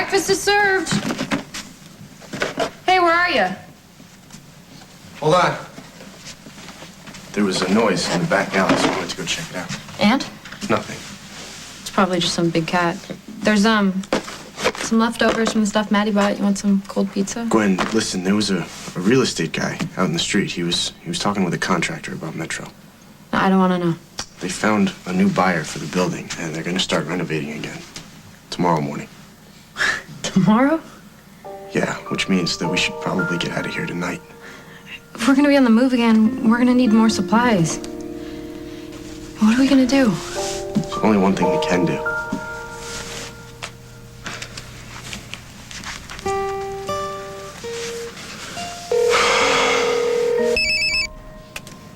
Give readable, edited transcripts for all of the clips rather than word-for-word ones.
Breakfast is served. Hey, where are you? Hold on. There was a noise in the back alley, so I went to go check it out. And? Nothing. It's probably just some big cat. There's, some leftovers from the stuff Maddie bought. You want some cold pizza? Gwen, listen, there was a real estate guy out in the street. He was talking with a contractor about Metro. No, I don't want to know. They found a new buyer for the building, and they're gonna start renovating again. Tomorrow morning. Tomorrow? Yeah, which means that we should probably get out of here tonight. If we're gonna be on the move again, we're gonna need more supplies. What are we gonna do? There's only one thing we can do.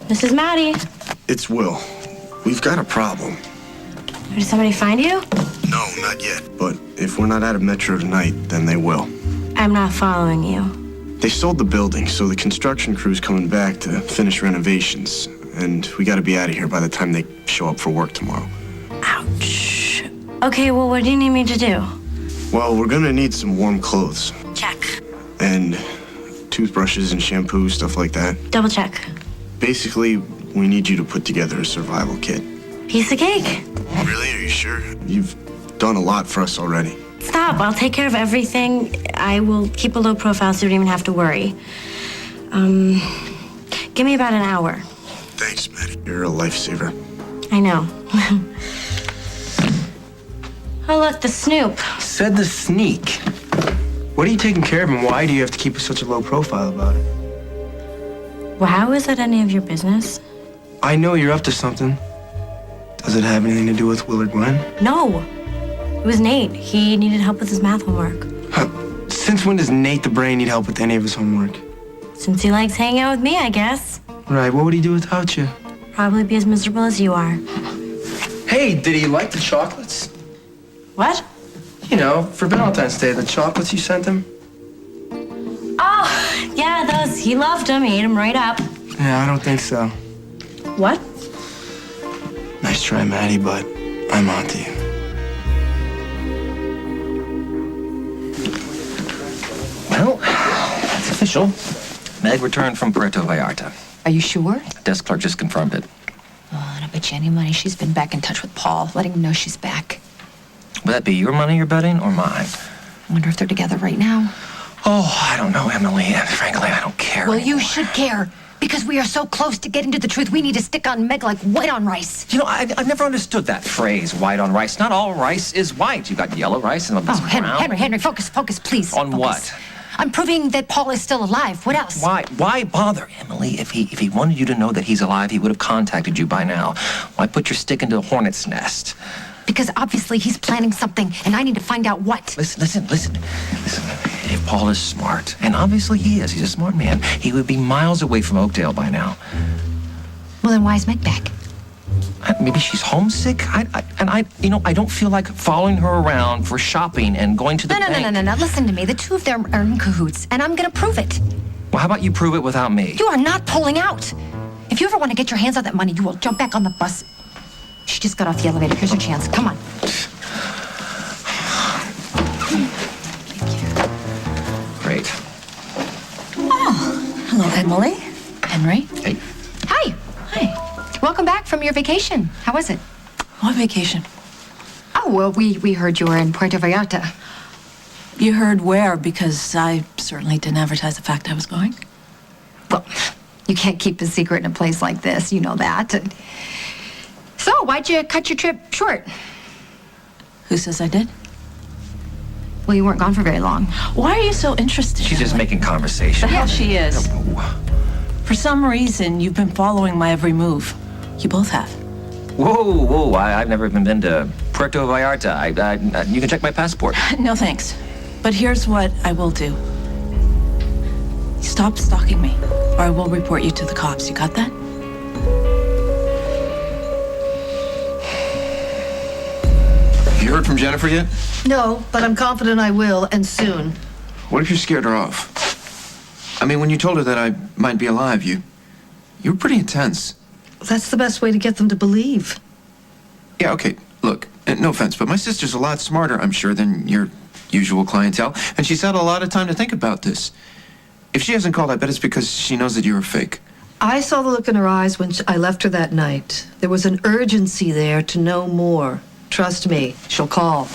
This is Maddie. It's Will. We've got a problem. Did somebody find you? No, not yet. But if we're not out of Metro tonight, then they will. I'm not following you. They sold the building, so the construction crew's coming back to finish renovations. And we gotta be out of here by the time they show up for work tomorrow. Ouch. Okay, well, what do you need me to do? Well, we're gonna need some warm clothes. Check. And toothbrushes and shampoo, stuff like that. Double check. Basically, we need you to put together a survival kit. Piece of cake. Really? Are you sure? You've done a lot for us already. Stop. I'll take care of everything. I will keep a low profile so you don't even have to worry. Give me about an hour. Thanks, Maddie. You're a lifesaver. I know. Oh, look, the Snoop. Said the sneak. What are you taking care of, and why do you have to keep such a low profile about it? Well, how is it any of your business? I know you're up to something. Does it have anything to do with Will or Gwen? No. It was Nate. He needed help with his math homework. Since when does Nate the Brain need help with any of his homework? Since he likes hanging out with me, I guess. Right, what would he do without you? Probably be as miserable as you are. Hey, did he like the chocolates? What? You know, for Valentine's Day, the chocolates you sent him? Oh, yeah, those. He loved them. He ate them right up. Yeah, I don't think so. What? Nice try, Maddie, but I'm on to you. Well, it's official. Meg returned from Puerto Vallarta. Are you sure? Desk clerk just confirmed it. Oh, I don't bet you any money she's been back in touch with Paul, letting him know she's back. Would that be your money you're betting or mine? I wonder if they're together right now. Oh, I don't know, Emily, and frankly, I don't care Well, anymore. you should care, because we are so close to getting to the truth. We need to stick on Meg like white on rice. You know, I've never understood that phrase, white on rice. Not all rice is white. You've got yellow rice and Oh, brown. Henry, focus, please. On focus. what? I'm proving that Paul is still alive. What else? Why bother, Emily? If he wanted you to know that he's alive, he would have contacted you by now. Why put your stick into a hornet's nest? Because obviously he's planning something, and I need to find out what. Listen. If Paul is smart, and obviously he is, he's a smart man, he would be miles away from Oakdale by now. Well, then why is Meg back? Maybe she's homesick. I don't feel like following her around for shopping and going to the bank. No. Listen to me. The two of them are in cahoots, and I'm gonna prove it. Well, how about you prove it without me? You are not pulling out. If you ever want to get your hands on that money, you will jump back on the bus. She just got off the elevator. Here's her chance. Come on. Great. Oh, hello, Emily. Henry. Hey. Hi. Hi. Welcome back from your vacation. How was it? What vacation? Oh, well, we heard you were in Puerto Vallarta. You heard where? Because I certainly didn't advertise the fact I was going. Well, you can't keep a secret in a place like this. You know that. So, why'd you cut your trip short? Who says I did? Well, you weren't gone for very long. Why are you so interested? She's just Emily? making conversation. The hell she is. For some reason, you've been following my every move. You both have. Whoa, I've never even been to Puerto Vallarta. You can check my passport. No, thanks. But here's what I will do. Stop stalking me, or I will report you to the cops. You got that? You heard from Jennifer yet? No, but I'm confident I will, and soon. What if you scared her off? I mean, when you told her that I might be alive, you were pretty intense. That's the best way to get them to believe. Yeah, okay, look, no offense, but my sister's a lot smarter, I'm sure, than your usual clientele, and she's had a lot of time to think about this. If she hasn't called, I bet it's because she knows that you're a fake. I saw the look in her eyes when I left her that night. There was an urgency there to know more. Trust me, she'll call.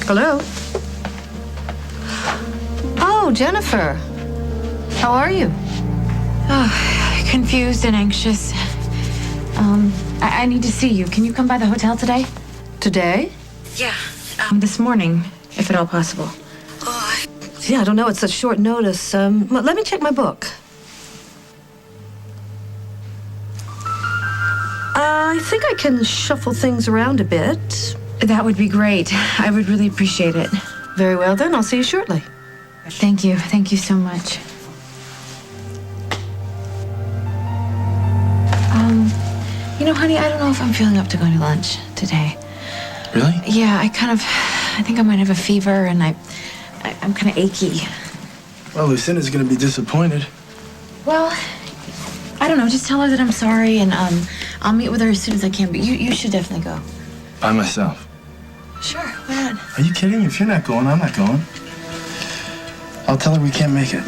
Hello? Oh, Jennifer. How are you? Confused and anxious. I need to see you. Can you come by the hotel today? Today? Yeah. This morning, if at all possible. Yeah, I don't know. It's such short notice. Let me check my book. I think I can shuffle things around a bit. That would be great. I would really appreciate it. Very well, then. I'll see you shortly. Thank you. Thank you so much. You know, honey, I don't know if I'm feeling up to going to lunch today. Really? Yeah, I think I might have a fever, and I'm kind of achy. Well, Lucinda's gonna be disappointed. Well, I don't know. Just tell her that I'm sorry, and I'll meet with her as soon as I can. But you should definitely go. By myself. Sure, why not? Are you kidding? If you're not going, I'm not going. I'll tell her we can't make it.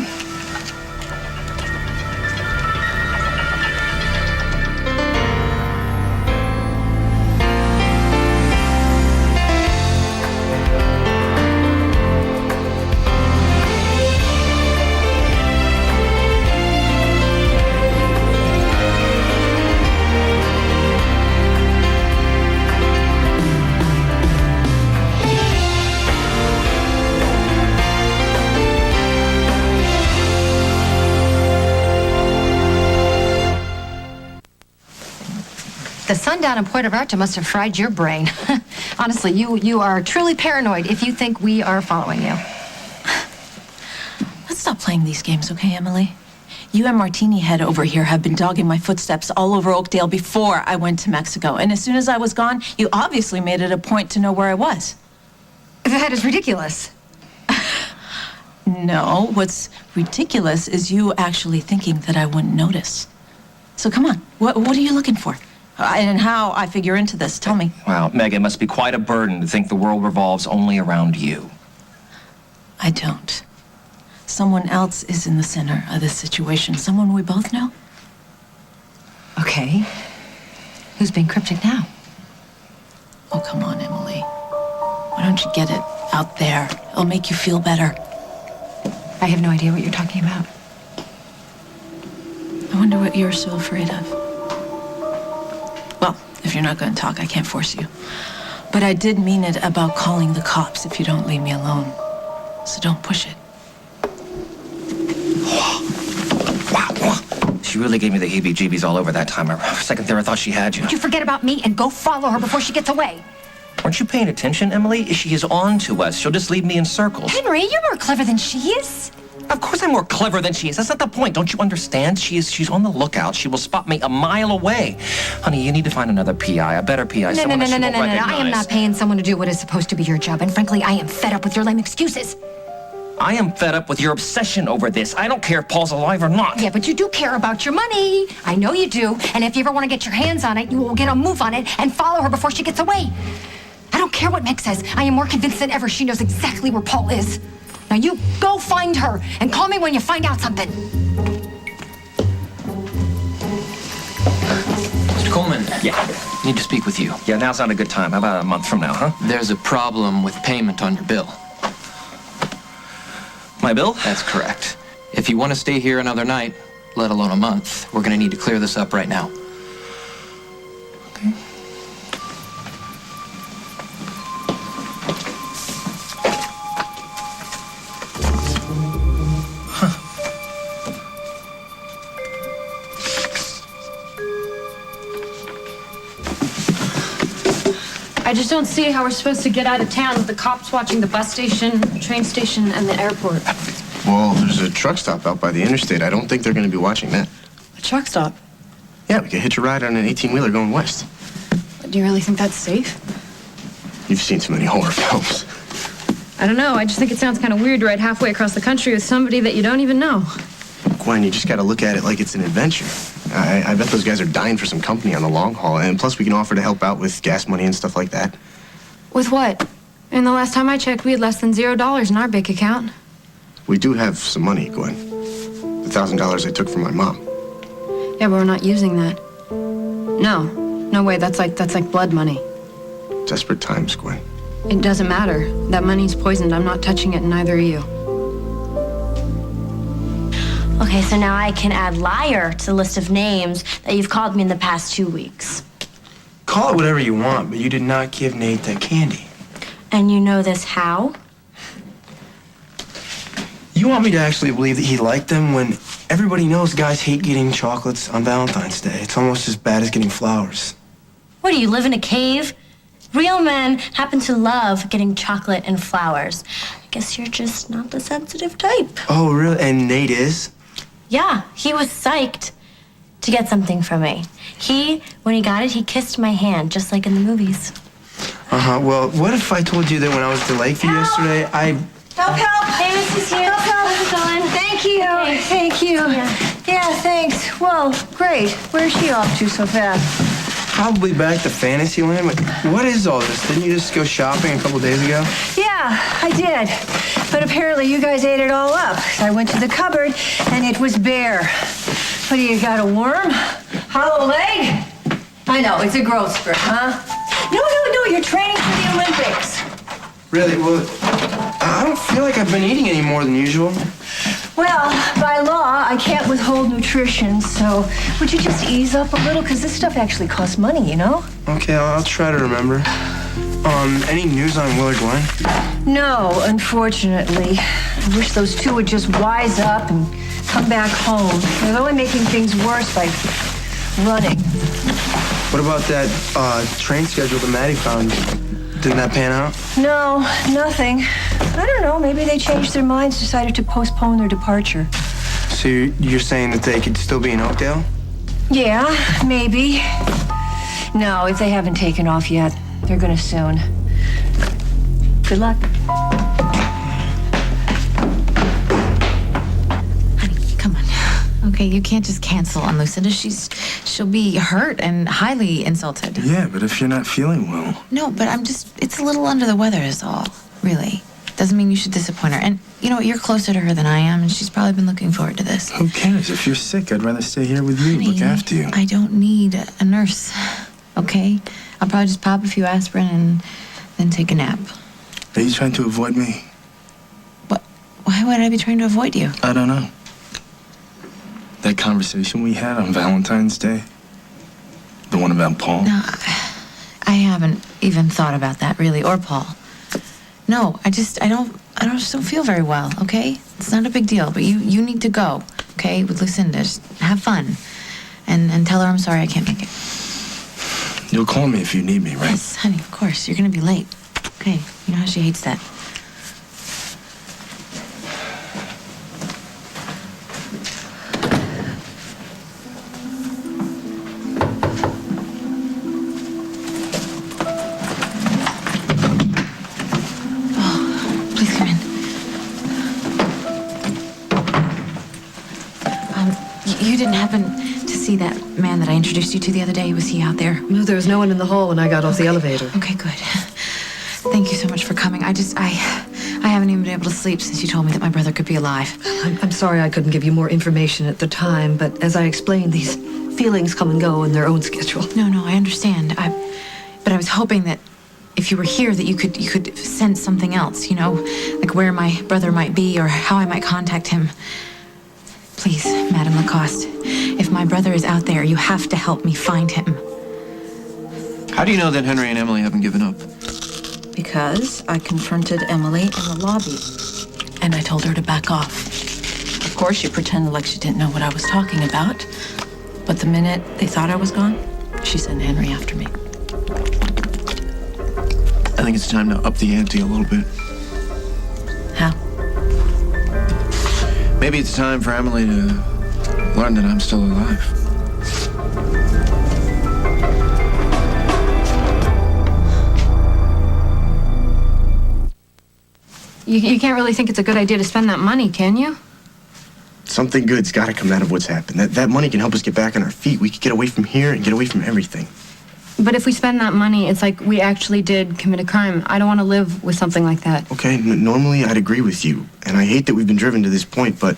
The sundown in Puerto Vallarta must have fried your brain. Honestly, you are truly paranoid if you think we are following you. Let's stop playing these games, okay, Emily? You and Martini Head over here have been dogging my footsteps all over Oakdale before I went to Mexico. And as soon as I was gone, you obviously made it a point to know where I was. That is ridiculous. No, what's ridiculous is you actually thinking that I wouldn't notice. So come on, what are you looking for? And how I figure into this, tell me. Wow, Meg, it must be quite a burden to think the world revolves only around you. I don't. Someone else is in the center of this situation. Someone we both know. Okay. Who's being cryptic now? Oh, come on, Emily. Why don't you get it out there? It'll make you feel better. I have no idea what you're talking about. I wonder what you're so afraid of. Well, if you're not going to talk, I can't force you. But I did mean it about calling the cops if you don't leave me alone. So don't push it. She really gave me the heebie-jeebies all over that time. For a second there, I thought she had you. Would you forget about me and go follow her before she gets away? Aren't you paying attention, Emily? She is on to us. She'll just leave me in circles. Henry, you're more clever than she is. Of course I'm more clever than she is. That's not the point. Don't you understand? She's on the lookout. She will spot me a mile away. Honey, you need to find another PI, a better PI, someone that she will recognize. I am not paying someone to do what is supposed to be your job. And frankly, I am fed up with your lame excuses. I am fed up with your obsession over this. I don't care if Paul's alive or not. Yeah, but you do care about your money. I know you do. And if you ever want to get your hands on it, you will get a move on it and follow her before she gets away. I don't care what Meg says. I am more convinced than ever she knows exactly where Paul is. Now you go find her and call me when you find out something. Mr. Coleman. Yeah. Need to speak with you. Yeah, now's not a good time. How about a month from now, huh? There's a problem with payment on your bill. My bill? That's correct. If you want to stay here another night, let alone a month, we're going to need to clear this up right now. Okay. I just don't see how we're supposed to get out of town with the cops watching the bus station, train station, and the airport. Well, there's a truck stop out by the interstate. I don't think they're going to be watching that. A truck stop? Yeah, we could hitch a ride on an 18-wheeler going west. Do you really think that's safe? You've seen too many horror films. I don't know. I just think it sounds kind of weird to ride halfway across the country with somebody that you don't even know. Gwen, you just got to look at it like it's an adventure. I bet those guys are dying for some company on the long haul, and plus we can offer to help out with gas money and stuff like that. With what? And the last time I checked, we had less than $0 in our bank account. We do have some money, Gwen. The $1,000 I took from my mom. Yeah, but we're not using that. No way. That's like blood money. Desperate times, Gwen. It doesn't matter. That money's poisoned. I'm not touching it, and neither are you. Okay, so now I can add liar to the list of names that you've called me in the past 2 weeks. Call it whatever you want, but you did not give Nate that candy. And you know this how? You want me to actually believe that he liked them when everybody knows guys hate getting chocolates on Valentine's Day? It's almost as bad as getting flowers. What, do you live in a cave? Real men happen to love getting chocolate and flowers. I guess you're just not the sensitive type. Oh, really? And Nate is? Yeah, he was psyched to get something from me. When he got it, he kissed my hand, just like in the movies. Uh-huh. Well, what if I told you that when I was at the Lakeview yesterday, Help! Hey, Mrs. Hughes. How's it going? Thank you. Thank you. Yeah, thanks. Well, great. Where's she off to so fast? Probably back to Fantasyland. What is all this? Didn't you just go shopping a couple days ago? Yeah, I did. But apparently you guys ate it all up. I went to the cupboard and it was bare. What do you got, a worm? Hollow leg? I know, it's a growth spurt, huh? No, you're training for the Olympics. Really? Well, I don't feel like I've been eating any more than usual. Well, by law, I can't withhold nutrition, so would you just ease up a little? Because this stuff actually costs money, you know? Okay, I'll try to remember. Any news on Will or Gwen? No, unfortunately. I wish those two would just wise up and come back home. They're only making things worse by running. What about that train schedule that Maddie found? Didn't that pan out? No, nothing. I don't know, maybe they changed their minds, decided to postpone their departure. So you're saying that they could still be in Oakdale? Yeah, maybe. No, if they haven't taken off yet, they're gonna soon. Good luck. Honey, come on. Okay, you can't just cancel on Lucinda. She'll be hurt and highly insulted. Yeah, but if you're not feeling well... No, but it's a little under the weather is all, really. Doesn't mean you should disappoint her. And you know what, you're closer to her than I am, and she's probably been looking forward to this. Who cares? If you're sick, I'd rather stay here with you, look after you. I don't need a nurse, okay? I'll probably just pop a few aspirin and then take a nap. Are you trying to avoid me? What? Why would I be trying to avoid you? I don't know. That conversation we had on Valentine's Day? The one about Paul? No, I haven't even thought about that, really, or Paul. No, I just don't feel very well, okay? It's not a big deal, but you need to go, okay, with Lucinda. Just have fun. And tell her I'm sorry I can't make it. You'll call me if you need me, right? Yes, honey, of course. You're gonna be late. Okay, you know how she hates that. You didn't happen to see that man that I introduced you to the other day? Was he out there? No, there was no one in the hall when I got off the elevator. Okay, good. Thank you so much for coming. I haven't even been able to sleep since you told me that my brother could be alive. I'm sorry I couldn't give you more information at the time, but as I explained, these feelings come and go in their own schedule. No, I understand. But I was hoping that if you were here that you could sense something else, you know, like where my brother might be or how I might contact him. Please, Madame Lacoste, if my brother is out there, you have to help me find him. How do you know that Henry and Emily haven't given up? Because I confronted Emily in the lobby, and I told her to back off. Of course, she pretended like she didn't know what I was talking about, but the minute they thought I was gone, she sent Henry after me. I think it's time to up the ante a little bit. How? Maybe it's time for Emily to learn that I'm still alive. You can't really think it's a good idea to spend that money, can you? Something good's got to come out of what's happened. That money can help us get back on our feet. We could get away from here and get away from everything. But if we spend that money, it's like we actually did commit a crime. I don't want to live with something like that. Okay, normally I'd agree with you. And I hate that we've been driven to this point, but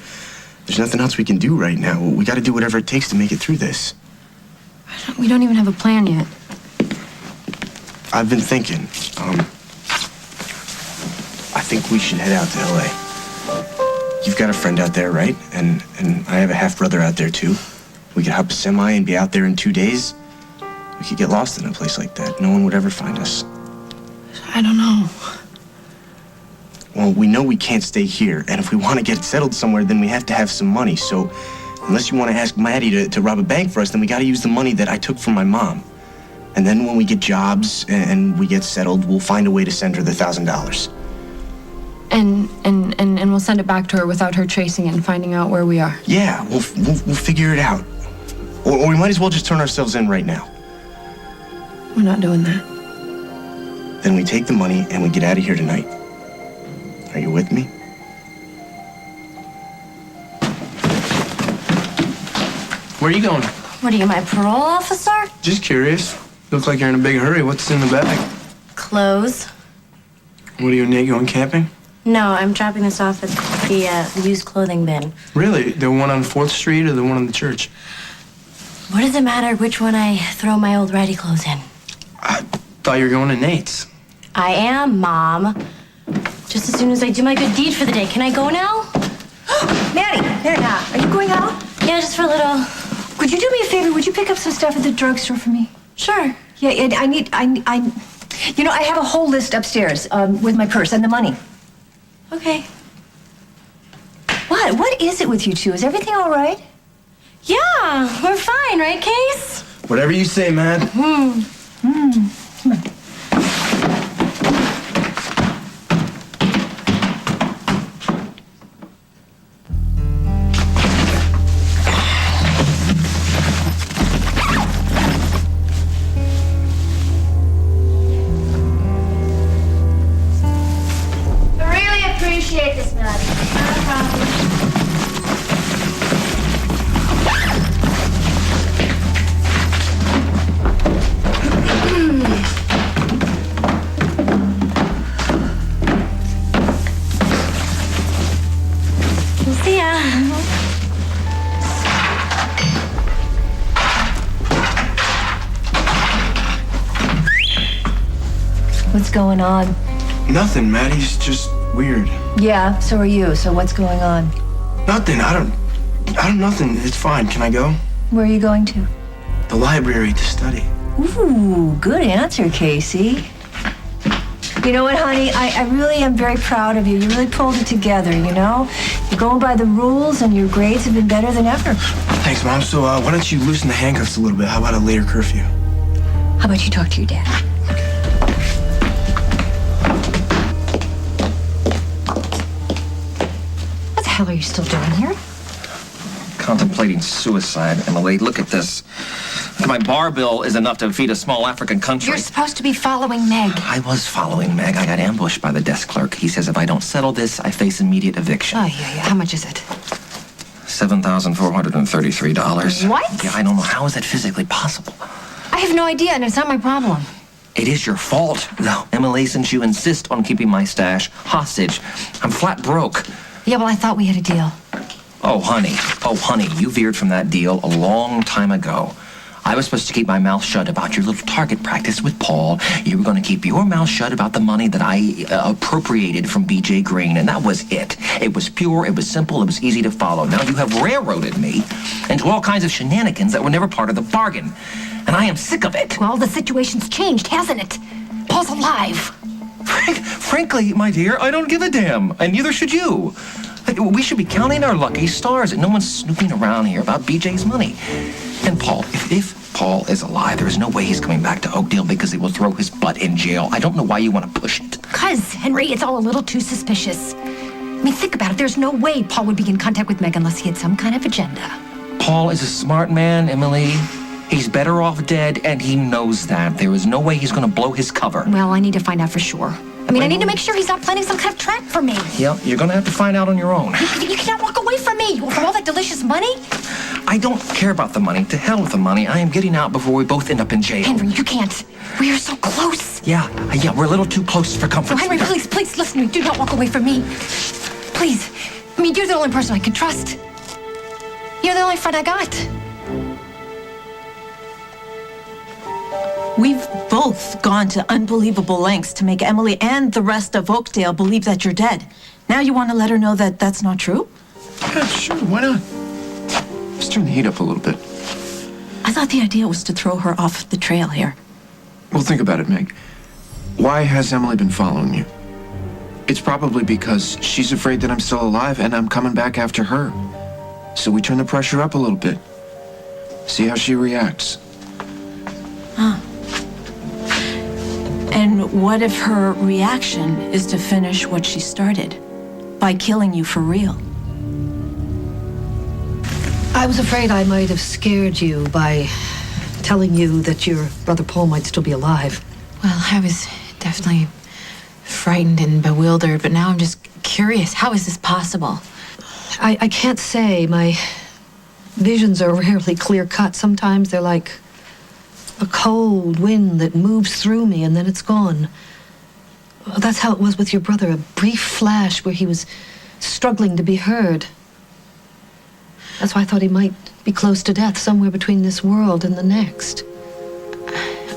there's nothing else we can do right now. We got to do whatever it takes to make it through this. We don't even have a plan yet. I've been thinking, I think we should head out to L.A. You've got a friend out there, right? And I have a half-brother out there, too. We could hop a semi and be out there in 2 days. We could get lost in a place like that. No one would ever find us. I don't know. Well, we know we can't stay here, and if we want to get settled somewhere, then we have to have some money. So, unless you want to ask Maddie to rob a bank for us, then we got to use the money that I took from my mom. And then when we get jobs and we get settled, we'll find a way to send her the $1,000. And we'll send it back to her without her tracing it and finding out where we are. Yeah, we'll figure it out. Or we might as well just turn ourselves in right now. We're not doing that. Then we take the money and we get out of here tonight. Are you with me? Where are you going? What are you, my parole officer? Just curious. Look like you're in a big hurry. What's in the bag? Clothes. What are you and Nate going camping? No, I'm dropping this off at the used clothing bin. Really? The one on 4th Street or the one in the church? What does it matter which one I throw my old ratty clothes in? I thought you were going to Nate's. I am, Mom. Just as soon as I do my good deed for the day. Can I go now? Maddie, are you going out? Yeah, just for a little. Could you do me a favor? Would you pick up some stuff at the drugstore for me? Sure. Yeah, and I have a whole list upstairs with my purse and the money. Okay. What is it with you two? Is everything all right? Yeah, we're fine, right, Case? Whatever you say, Mad. Come on. I really appreciate this, Maddie. Not a problem. See ya. What's going on? Nothing, Maddie's just weird. Yeah, so are you. So what's going on? Nothing. I don't nothing. It's fine. Can I go? Where are you going to? The library to study. Ooh, good answer, Casey. You know what, honey? I really am very proud of you. You really pulled it together, you know? You're going by the rules, and your grades have been better than ever. Thanks, Mom. So why don't you loosen the handcuffs a little bit? How about a later curfew? How about you talk to your dad? What the hell are you still doing here? Contemplating suicide, Emily. Look at this. My bar bill is enough to feed a small African country. You're supposed to be following Meg. I was following Meg. I got ambushed by the desk clerk. He says if I don't settle this, I face immediate eviction. Oh, yeah. How much is it? $7,433. What? Yeah, I don't know. How is that physically possible? I have no idea, and it's not my problem. It is your fault, though, Emily, since you insist on keeping my stash hostage. I'm flat broke. Yeah, well, I thought we had a deal. Oh, honey, you veered from that deal a long time ago. I was supposed to keep my mouth shut about your little target practice with Paul. You were going to keep your mouth shut about the money that I appropriated from B.J. Green, and that was it. It was pure, it was simple, it was easy to follow. Now you have railroaded me into all kinds of shenanigans that were never part of the bargain, and I am sick of it. Well, the situation's changed, hasn't it? Paul's alive. Frankly, my dear, I don't give a damn, and neither should you. We should be counting our lucky stars that no one's snooping around here about BJ's money. And Paul, if Paul is alive, there's no way he's coming back to Oakdale because they will throw his butt in jail. I don't know why you want to push it. 'Cause, Henry, it's all a little too suspicious. I mean, think about it. There's no way Paul would be in contact with Meg unless he had some kind of agenda. Paul is a smart man, Emily. He's better off dead, and he knows that. There is no way he's going to blow his cover. Well, I need to find out for sure. I mean, I need to make sure he's not planning some kind of trap for me. Yeah, you're going to have to find out on your own. You cannot walk away from me for all that delicious money. I don't care about the money. To hell with the money. I am getting out before we both end up in jail. Henry, you can't. We are so close. Yeah, we're a little too close for comfort. No, Henry, please listen to me. Do not walk away from me. Please. I mean, you're the only person I can trust. You're the only friend I got. We've both gone to unbelievable lengths to make Emily and the rest of Oakdale believe that you're dead. Now you want to let her know that that's not true? Yeah, sure, why not? Just turn the heat up a little bit. I thought the idea was to throw her off the trail here. Well, think about it, Meg. Why has Emily been following you? It's probably because she's afraid that I'm still alive and I'm coming back after her. So we turn the pressure up a little bit. See how she reacts. Huh. And what if her reaction is to finish what she started by killing you for real? I was afraid I might have scared you by telling you that your brother Paul might still be alive. Well, I was definitely frightened and bewildered, but now I'm just curious. How is this possible? I can't say. My visions are rarely clear-cut. Sometimes they're like a cold wind that moves through me and then it's gone. That's how it was with your brother, a brief flash where he was struggling to be heard. That's why I thought he might be close to death, somewhere between this world and the next.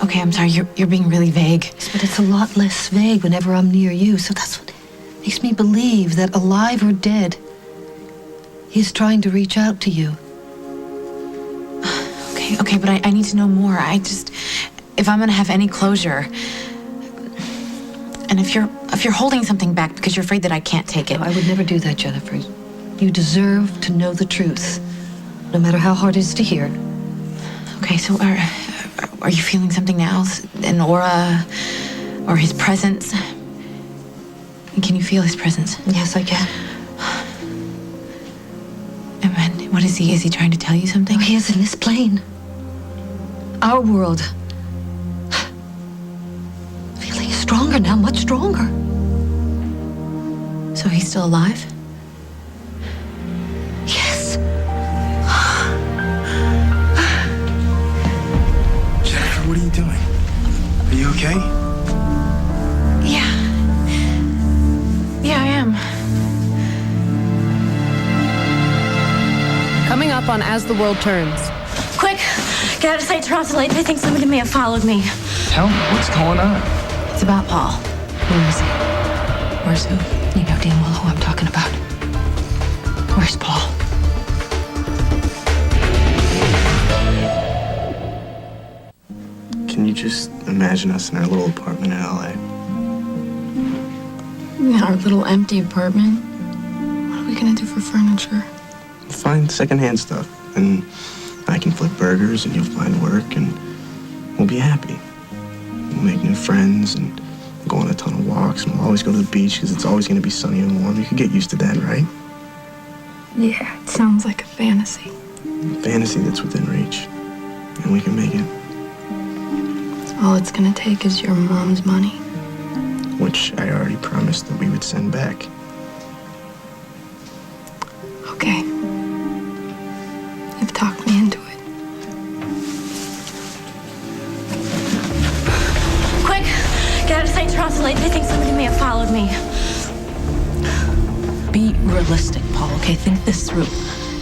Okay, I'm sorry, you're being really vague. But it's a lot less vague whenever I'm near you, so that's what makes me believe that alive or dead, he's trying to reach out to you. Okay, but I need to know more. If I'm gonna have any closure, and if you're holding something back because you're afraid that I can't take it. No, I would never do that, Jennifer. You deserve to know the truth, no matter how hard it is to hear. Okay, so are you feeling something now? An aura, or his presence? Can you feel his presence? Yes, I can. And what is he? Is he trying to tell you something? Oh, he is in this plane. Our world. Feeling stronger now, much stronger. So he's still alive? Yes. Jennifer, what are you doing? Are you okay? Yeah, I am. Coming up on As the World Turns. Quick, get out of sight, Atwt. I think somebody may have followed me. Tell me, what's going on? It's about Paul. Where is he? Where's who? You know damn well who I'm talking about. Where's Paul? Can you just imagine us in our little apartment in LA? Our little empty apartment. What are we gonna do for furniture? Find secondhand stuff, and I can flip burgers, and you'll find work, and we'll be happy. We'll make new friends, and go on a ton of walks, and we'll always go to the beach because it's always going to be sunny and warm. You could get used to that, right? Yeah, it sounds like a fantasy. Fantasy that's within reach, and we can make it. All it's gonna take is your mom's money. Which I already promised that we would send back. Okay. You've talked me into it. Quick, get out of sight, Atwt. I think somebody may have followed me. Be realistic, Paul, okay? Think this through.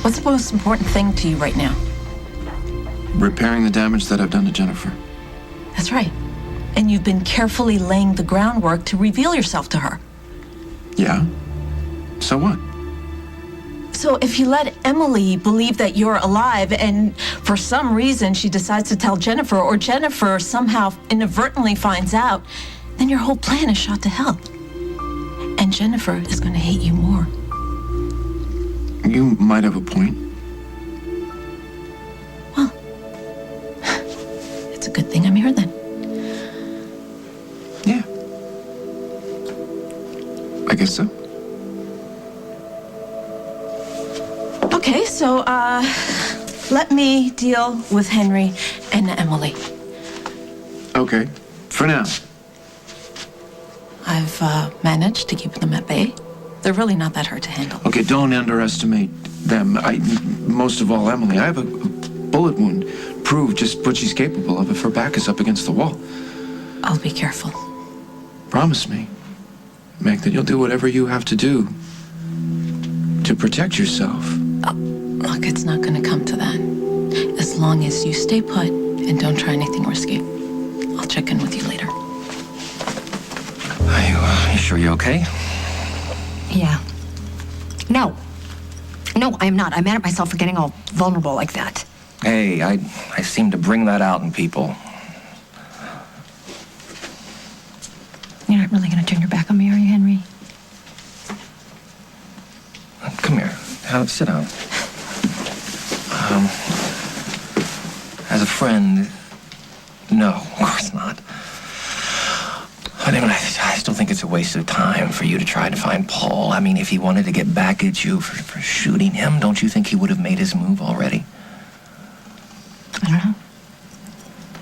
What's the most important thing to you right now? Repairing the damage that I've done to Jennifer. That's right. And you've been carefully laying the groundwork to reveal yourself to her. Yeah? So what? So if you let Emily believe that you're alive and for some reason she decides to tell Jennifer, or Jennifer somehow inadvertently finds out, then your whole plan is shot to hell. And Jennifer is going to hate you more. You might have a point. Well, it's a good thing I'm here then. Yeah. I guess so. Okay, so, let me deal with Henry and Emily. Okay, for now. I've managed to keep them at bay. They're really not that hard to handle. Okay, don't underestimate them. Most of all, Emily. I have a bullet wound. Prove just what she's capable of if her back is up against the wall. I'll be careful. Promise me, Meg, that you'll do whatever you have to do to protect yourself. Look, it's not going to come to that. As long as you stay put and don't try anything risky. I'll check in with you later. Are you sure you're okay? Yeah. No. No, I am not. I'm mad at myself for getting all vulnerable like that. Hey, I seem to bring that out in people. You're not really going to turn your back on me, are you, Henry? Come here. Sit down. As a friend, no, of course not. But I mean, I still think it's a waste of time for you to try to find Paul. I mean, if he wanted to get back at you for shooting him, don't you think he would have made his move already? I don't know.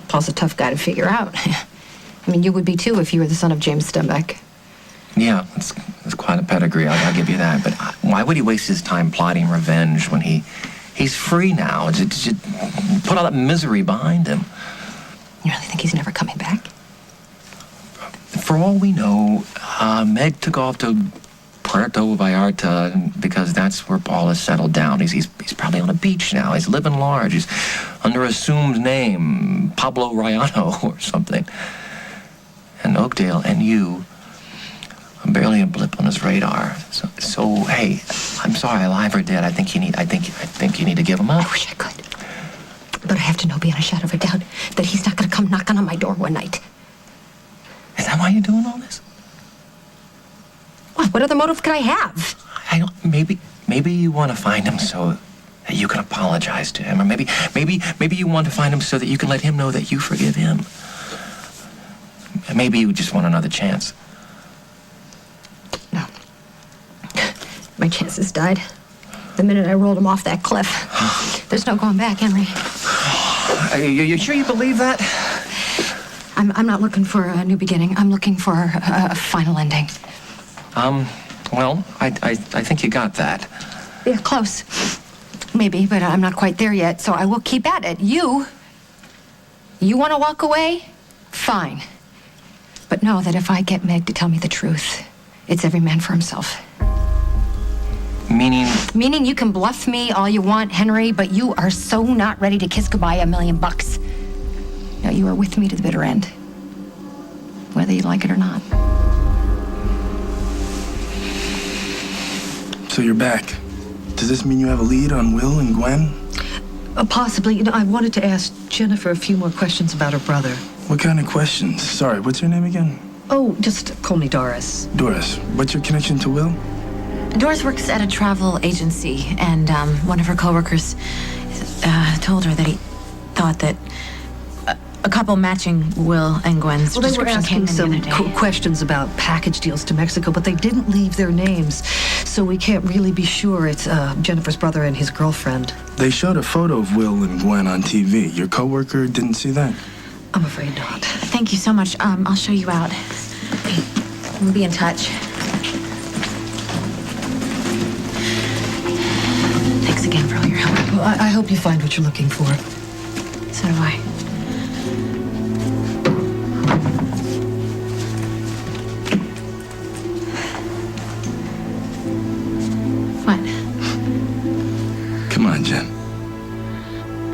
Paul's a tough guy to figure out. I mean, you would be too if you were the son of James Stenbeck. Yeah, it's quite a pedigree, I'll give you that. But why would he waste his time plotting revenge when he's free now? Just put all that misery behind him. You really think he's never coming back? For all we know, Meg took off to Puerto Vallarta because that's where Paul has settled down. He's probably on a beach now. He's living large. He's under assumed name, Pablo Rayano or something. And Oakdale and you are barely a blip on his radar. So hey, I'm sorry, alive or dead. I think you need to give him up. I wish I could, but I have to know beyond a shadow of a doubt that he's not going to come knocking on my door one night. Is that why you're doing all this? What other motive could I have? I don't. Maybe you want to find him so that you can apologize to him, or maybe you want to find him so that you can let him know that you forgive him. Maybe you just want another chance. No. My chances died the minute I rolled him off that cliff. There's no going back, Henry. You sure you believe that? I'm not looking for a new beginning. I'm looking for a final ending. Well, I think you got that. Yeah, close. Maybe, but I'm not quite there yet, so I will keep at it. You want to walk away? Fine. But know that if I get Meg to tell me the truth, it's every man for himself. Meaning? Meaning you can bluff me all you want, Henry, but you are so not ready to kiss goodbye $1 million. No, you are with me to the bitter end. Whether you like it or not. So you're back. Does this mean you have a lead on Will and Gwen? Possibly. You know, I wanted to ask Jennifer a few more questions about her brother. What kind of questions? Sorry, what's your name again? Oh, just call me Doris. Doris. What's your connection to Will? Doris works at a travel agency, and one of her coworkers told her that he thought that a couple matching Will and Gwen's Well, they were description came asking in the some other day. questions about package deals to Mexico, but they didn't leave their names, so we can't really be sure it's Jennifer's brother and his girlfriend. They showed a photo of Will and Gwen on TV. Your coworker didn't see that? I'm afraid not. Thank you so much. I'll show you out. We'll be in touch. Thanks again for all your help. Well, I hope you find what you're looking for. So do I. What? Come on, Jen.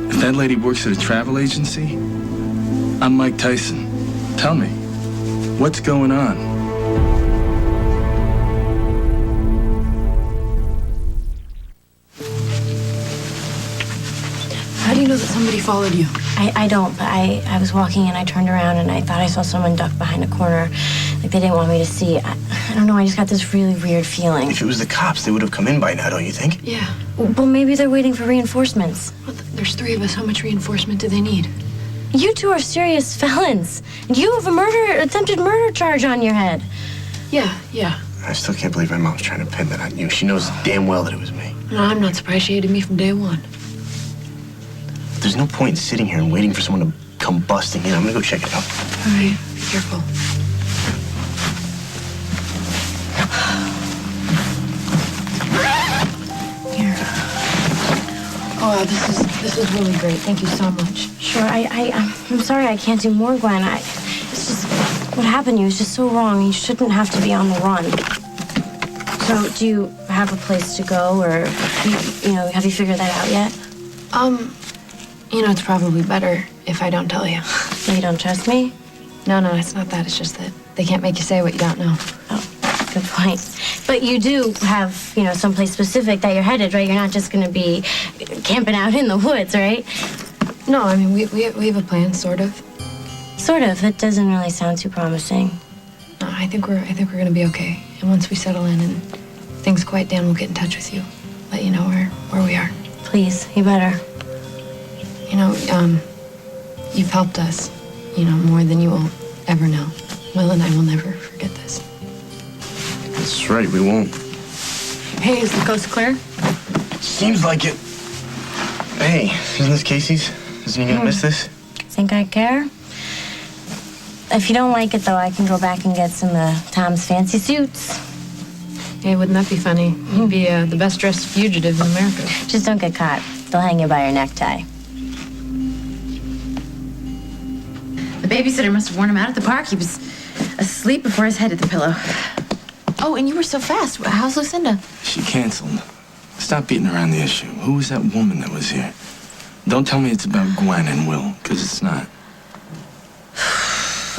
If that lady works at a travel agency, I'm Mike Tyson. Tell me, what's going on? How do you know that somebody followed you? I don't, but I was walking and I turned around and I thought I saw someone duck behind a corner. Like they didn't want me to see. I don't know, I just got this really weird feeling. If it was the cops, they would have come in by now, don't you think? Yeah. Well, maybe they're waiting for reinforcements. Well, there's 3 of us. How much reinforcement do they need? You 2 are serious felons. You have a attempted murder charge on your head. Yeah. I still can't believe my mom's trying to pin that on you. She knows damn well that it was me. No, I'm not surprised she hated me from day one. There's no point in sitting here and waiting for someone to come busting in. I'm gonna go check it out. All right, be careful. Here. Oh, this is really great. Thank you so much. Sure, I'm sorry I can't do more, Gwen. It's just, what happened to you is just so wrong. You shouldn't have to be on the run. So, do you have a place to go, or, have you figured that out yet? It's probably better if I don't tell you. You don't trust me? No, it's not that. It's just that they can't make you say what you don't know. Oh, good point. But you do have, someplace specific that you're headed, right? You're not just going to be camping out in the woods, right? No, I mean, we have a plan, sort of. Sort of. That doesn't really sound too promising. No, I think we're gonna be okay. And once we settle in and things quiet down, we'll get in touch with you, let you know where we are. Please, you better. You've helped us, more than you will ever know. Will and I will never forget this. That's right, we won't. Hey, is the coast clear? Seems like it. Hey, isn't this Casey's? Isn't he gonna miss this? Think I care? If you don't like it, though, I can go back and get some of Tom's fancy suits. Hey, wouldn't that be funny? You'd be the best-dressed fugitive in America. Just don't get caught. They'll hang you by your necktie. The babysitter must have worn him out at the park. He was asleep before his head hit the pillow. Oh, and you were so fast. How's Lucinda? She canceled. Stop beating around the issue. Who was that woman that was here? Don't tell me it's about Gwen and Will, because it's not.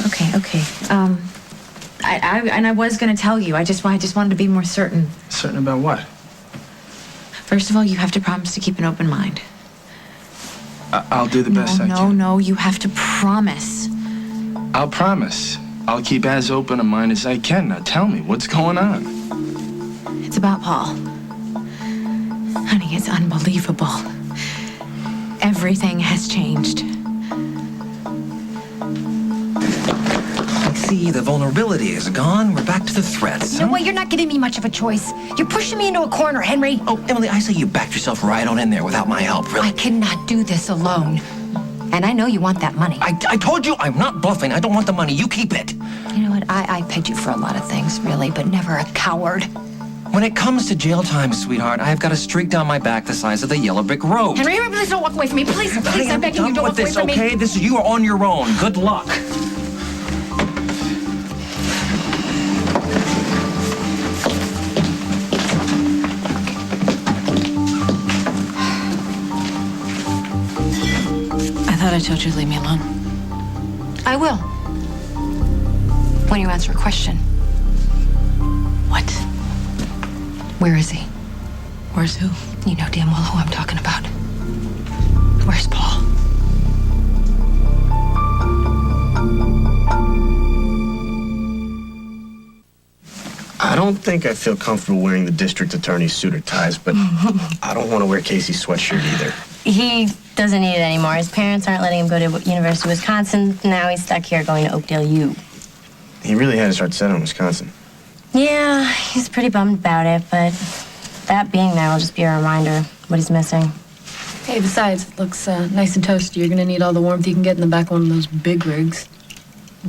Okay. I was gonna tell you. I just wanted to be more certain. Certain about what? First of all, you have to promise to keep an open mind. I'll do the best I can. No, you have to promise. I'll promise. I'll keep as open a mind as I can. Now tell me, what's going on? It's about Paul. Honey, it's unbelievable. Everything has changed. See, the vulnerability is gone. We're back to the threats. No, you're not giving me much of a choice. You're pushing me into a corner, Henry. Oh, Emily, I say you backed yourself right on in there without my help, really. I cannot do this alone. And I know you want that money. I told you I'm not bluffing. I don't want the money. You keep it. You know what? I paid you for a lot of things, really, but never a coward. When it comes to jail time, sweetheart, I've got a streak down my back the size of the yellow brick road. Henry, please don't walk away from me. Please, Honey, I'm begging you, don't walk away from me. Okay? You are on your own. Good luck. I thought I told you to leave me alone. I will. When you answer a question. What? Where is he? Where's who? You know damn well who I'm talking about. Where's Paul? I don't think I feel comfortable wearing the district attorney's suit or ties, but I don't want to wear Casey's sweatshirt either. He doesn't need it anymore. His parents aren't letting him go to University of Wisconsin. Now he's stuck here going to Oakdale U. He really had his heart set on Wisconsin. Yeah, he's pretty bummed about it, but that being there will just be a reminder what he's missing. Hey, besides, it looks nice and toasty. You're gonna need all the warmth you can get in the back of one of those big rigs.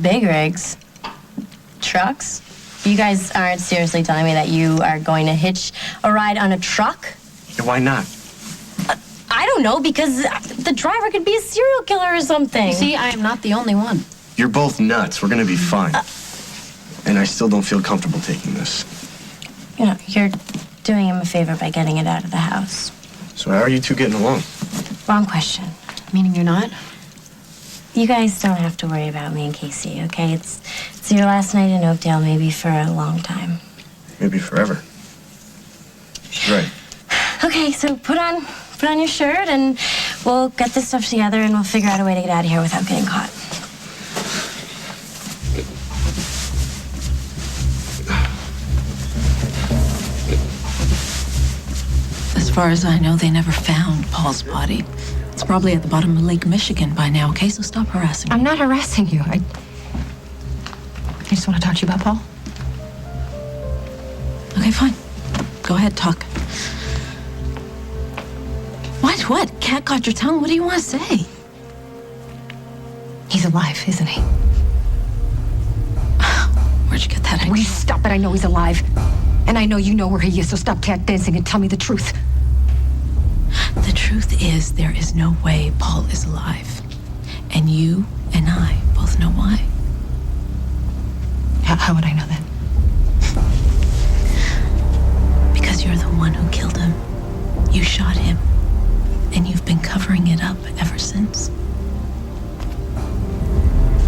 Big rigs? Trucks? You guys aren't seriously telling me that you are going to hitch a ride on a truck? Yeah, why not? I don't know, because the driver could be a serial killer or something. You see, I am not the only one. You're both nuts. We're gonna be fine. And I still don't feel comfortable taking this. You're doing him a favor by getting it out of the house. So how are you two getting along? Wrong question. Meaning you're not? You guys don't have to worry about me and Casey, okay? It's your last night in Oakdale, maybe for a long time. Maybe forever. She's right. Okay, so put on your shirt and we'll get this stuff together and we'll figure out a way to get out of here without getting caught. As far as I know, they never found Paul's body. It's probably at the bottom of Lake Michigan by now, okay? So stop harassing me. I'm not harassing you. I just want to talk to you about Paul. Okay, fine. Go ahead, talk. What? Cat got your tongue? What do you want to say? He's alive, isn't he? Where'd you get that idea? Will you stop it? I know he's alive. And I know you know where he is, so stop cat dancing and tell me the truth. The truth is, there is no way Paul is alive. And you and I both know why. How would I know that? Because you're the one who killed him. You shot him. And you've been covering it up ever since.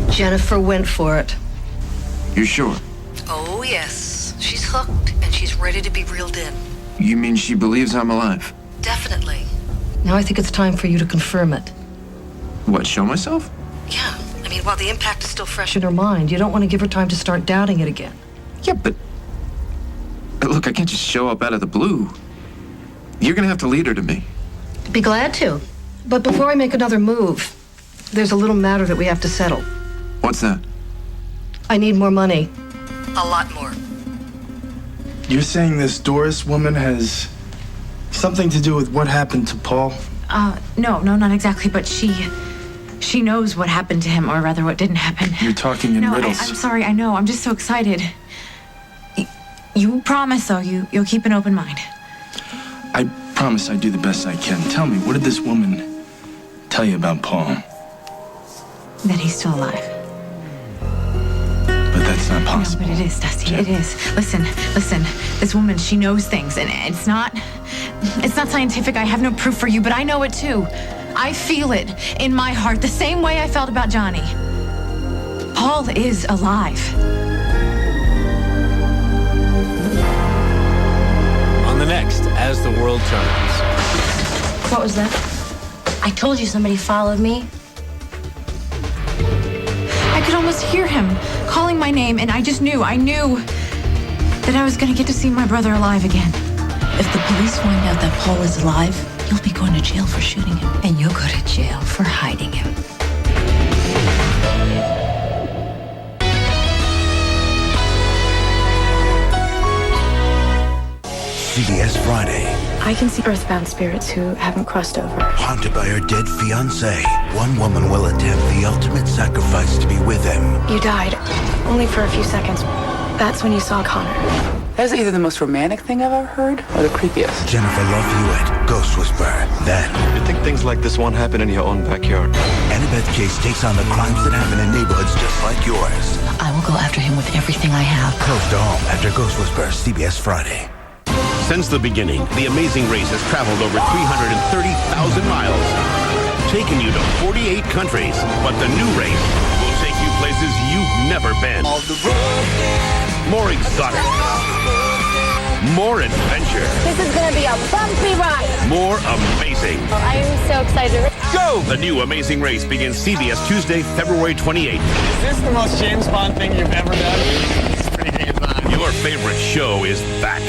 Jennifer went for it. You sure? Oh, yes. She's hooked, and she's ready to be reeled in. You mean she believes I'm alive? Definitely. Now I think it's time for you to confirm it. What, show myself? Yeah. I mean, while the impact is still fresh in her mind, you don't want to give her time to start doubting it again. Yeah, but... Look, I can't just show up out of the blue. You're gonna have to lead her to me. Be glad to. But before I make another move, there's a little matter that we have to settle. What's that? I need more money. A lot more. You're saying this Doris woman has something to do with what happened to Paul? No, not exactly, but she knows what happened to him, or rather what didn't happen. You're talking in riddles. I'm sorry, I know, I'm just so excited. You promise, though, you'll keep an open mind. I promise I do the best I can. Tell me, what did this woman tell you about Paul? That he's still alive. But that's not possible. No, but it is, Dusty, it is. Listen, this woman, she knows things, and it's not scientific. I have no proof for you, but I know it too. I feel it in my heart, the same way I felt about Johnny. Paul is alive. On the next, As the World Turns. What was that? I told you somebody followed me. I could almost hear him calling my name, and I knew that I was gonna get to see my brother alive again. If the police find out that Paul is alive, you'll be going to jail for shooting him. And you'll go to jail for hiding him. CBS Friday. I can see earthbound spirits who haven't crossed over. Haunted by her dead fiancé, one woman will attempt the ultimate sacrifice to be with him. You died, only for a few seconds. That's when you saw Connor. That's either the most romantic thing I've ever heard or the creepiest. Jennifer Love Hewitt, Ghost Whisperer. Then, you think things like this won't happen in your own backyard? Annabeth Chase takes on the crimes that happen in neighborhoods just like yours. I will go after him with everything I have. Close to home after Ghost Whisperer, CBS Friday. Since the beginning, The Amazing Race has traveled over 330,000 miles, taken you to 48 countries. But the new race will take you places you've never been. More exotic. More adventure. This is gonna be a bumpy ride. More amazing. I am so excited. Go! The new Amazing Race begins CBS Tuesday, February 28th. Is this the most James Bond thing you've ever done? It's pretty James Bond. Your favorite show is back.